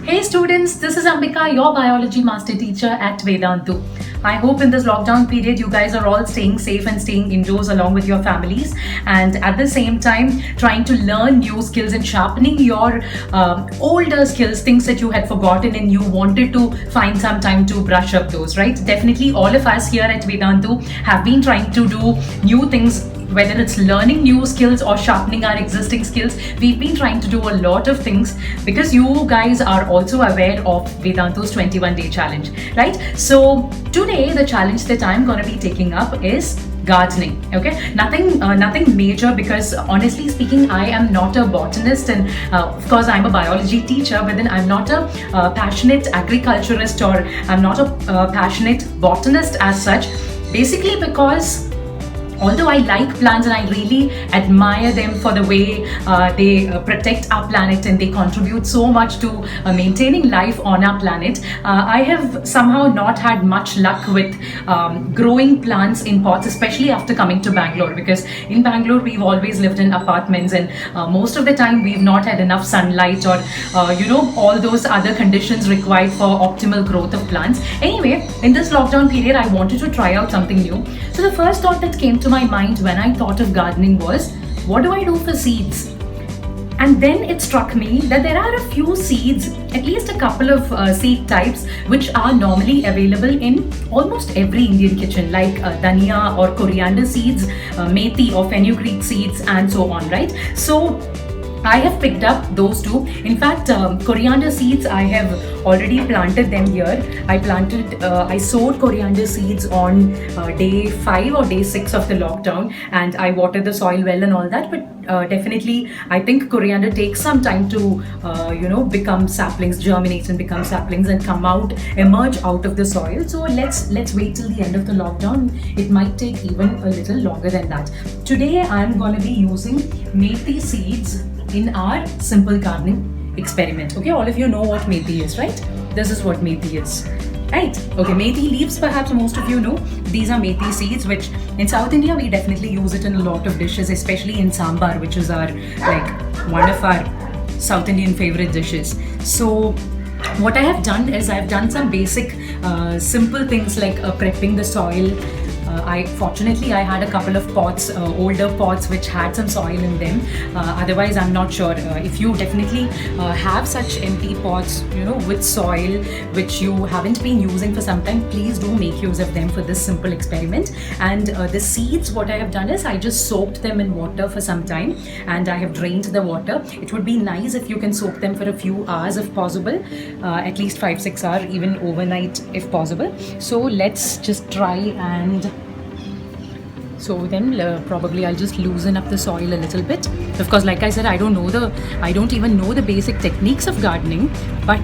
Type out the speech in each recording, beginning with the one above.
Hey students, this is Ambika, your biology master teacher at Vedantu. I hope in this lockdown period you guys are all staying safe and staying indoors along with your families, and at the same time trying to learn new skills and sharpening your older skills, things that you had forgotten and you wanted to find some time to brush up those, right? Definitely all of us here at Vedantu have been trying to do new things, whether it's learning new skills or sharpening our existing skills. We've been trying to do a lot of things because you guys are also aware of Vedantu's 21-day challenge, right? So today the challenge that I'm going to be taking up is gardening. Okay, nothing major, because honestly speaking I am not a botanist, and of course I'm a biology teacher, but then I'm not a passionate agriculturist, or I'm not a passionate botanist as such, basically because although I like plants and I really admire them for the way they protect our planet and they contribute so much to maintaining life on our planet, I have somehow not had much luck with growing plants in pots, especially after coming to Bangalore, because in Bangalore we've always lived in apartments, and most of the time we've not had enough sunlight or all those other conditions required for optimal growth of plants. Anyway, in this lockdown period I wanted to try out something new. So the first thought that came to my mind when I thought of gardening was, what do I do for seeds? And then it struck me that there are a few seeds, at least a couple of seed types, which are normally available in almost every Indian kitchen, like dhania or coriander seeds, methi or fenugreek seeds, and so on, right? So I have picked up those two. In fact, coriander seeds, I have already planted them here. I sowed coriander seeds on day 5 or day 6 of the lockdown, and I watered the soil well and all that. But definitely, I think coriander takes some time to, become saplings, germinate and become saplings, and emerge out of the soil. So let's wait till the end of the lockdown. It might take even a little longer than that. Today, I'm going to be using methi seeds in our simple gardening experiment. Okay, all of you know what methi is, right? This is what methi is, right? Okay, methi leaves, perhaps most of you know. These are methi seeds, which in South India we definitely use it in a lot of dishes, especially in sambar, which is one of our South Indian favorite dishes. So what I have done is I've done some basic simple things like prepping the soil. Fortunately I had a couple of pots, older pots, which had some soil in them. Otherwise I'm not sure. If you definitely have such empty pots, with soil which you haven't been using for some time, please do make use of them for this simple experiment. And the seeds, what I have done is I just soaked them in water for some time, and I have drained the water. It would be nice if you can soak them for a few hours if possible, at least 5-6 hours, even overnight if possible. So let's just try and sow them. Probably I'll just loosen up the soil a little bit. Of course, like I said, I don't even know the basic techniques of gardening, but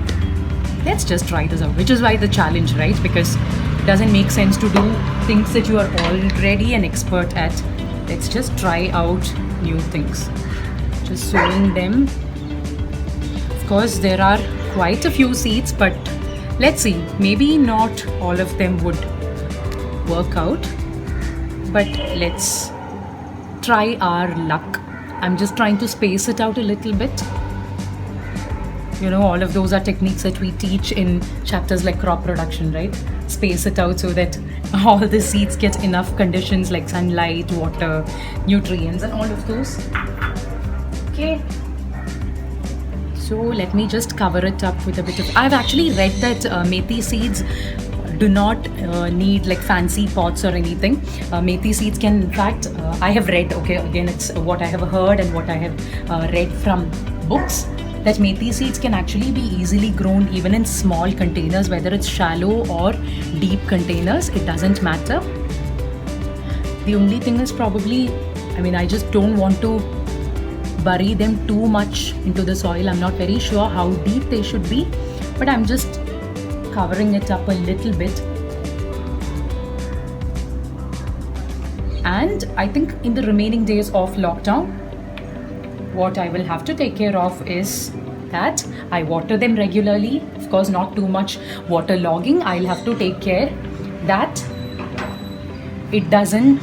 let's just try this out, which is why the challenge, right? Because it doesn't make sense to do things that you are already an expert at. Let's just try out new things. Just sowing them. Of course, there are quite a few seeds, but let's see. Maybe not all of them would work out, but let's try our luck. I'm just trying to space it out a little bit. All of those are techniques that we teach in chapters like crop production, right? Space it out so that all the seeds get enough conditions like sunlight, water, nutrients, and all of those. Okay. So let me just cover it up with a bit of... I've actually read that methi seeds do not need like fancy pots or anything. Methi seeds can, in fact, I have read, okay, again it's what I have heard and what I have read from books, that methi seeds can actually be easily grown even in small containers, whether it's shallow or deep containers, it doesn't matter. The only thing is probably, I just don't want to bury them too much into the soil. I'm not very sure how deep they should be, but I'm just covering it up a little bit. And I think in the remaining days of lockdown, what I will have to take care of is that I water them regularly. Of course, not too much water logging. I'll have to take care that it doesn't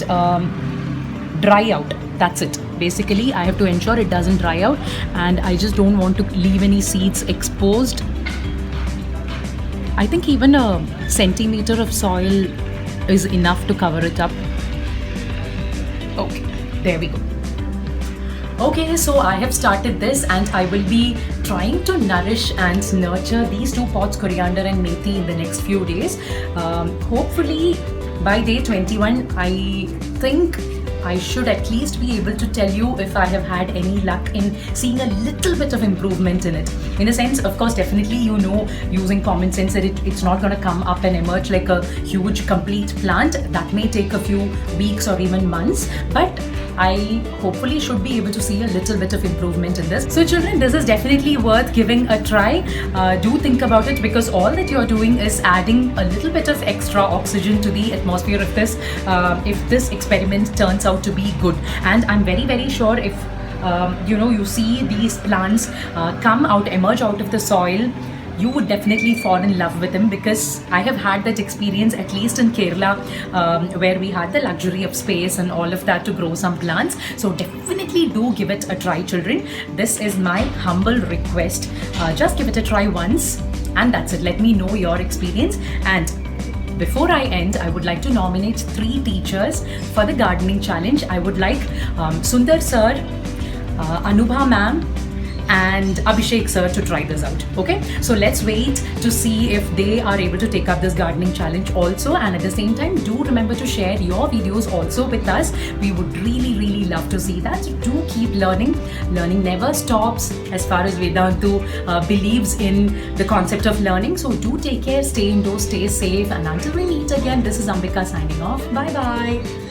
dry out. That's it. Basically, I have to ensure it doesn't dry out, and I just don't want to leave any seeds exposed I think even a centimeter of soil is enough to cover it up. Okay, there we go. Okay, so I have started this and I will be trying to nourish and nurture these 2 pots, coriander and methi, in the next few days. Hopefully by day 21, I think I should at least be able to tell you if I have had any luck in seeing a little bit of improvement in it. In a sense, of course, definitely, using common sense, that it's not going to come up and emerge like a huge complete plant. That may take a few weeks or even months, but I hopefully should be able to see a little bit of improvement in this. So children, this is definitely worth giving a try. Do think about it, because all that you're doing is adding a little bit of extra oxygen to the atmosphere of this, if this experiment turns out to be good. And I'm very, very sure if you see these plants emerge out of the soil, you would definitely fall in love with them, because I have had that experience, at least in Kerala, where we had the luxury of space and all of that to grow some plants. So definitely do give it a try, children. This is my humble request. Just give it a try once, and that's it. Let me know your experience. And before I end, I would like to nominate 3 teachers for the gardening challenge. I would like Sundar sir, Ambika Ma'am, and Abhishek sir to try this out. Okay, so let's wait to see if they are able to take up this gardening challenge also. And at the same time, do remember to share your videos also with us. We would really, really love to see that. So do keep learning. Learning never stops, as far as Vedantu believes in the concept of learning. So do take care, stay indoors, stay safe, and until we meet again, this is Ambika signing off. Bye bye.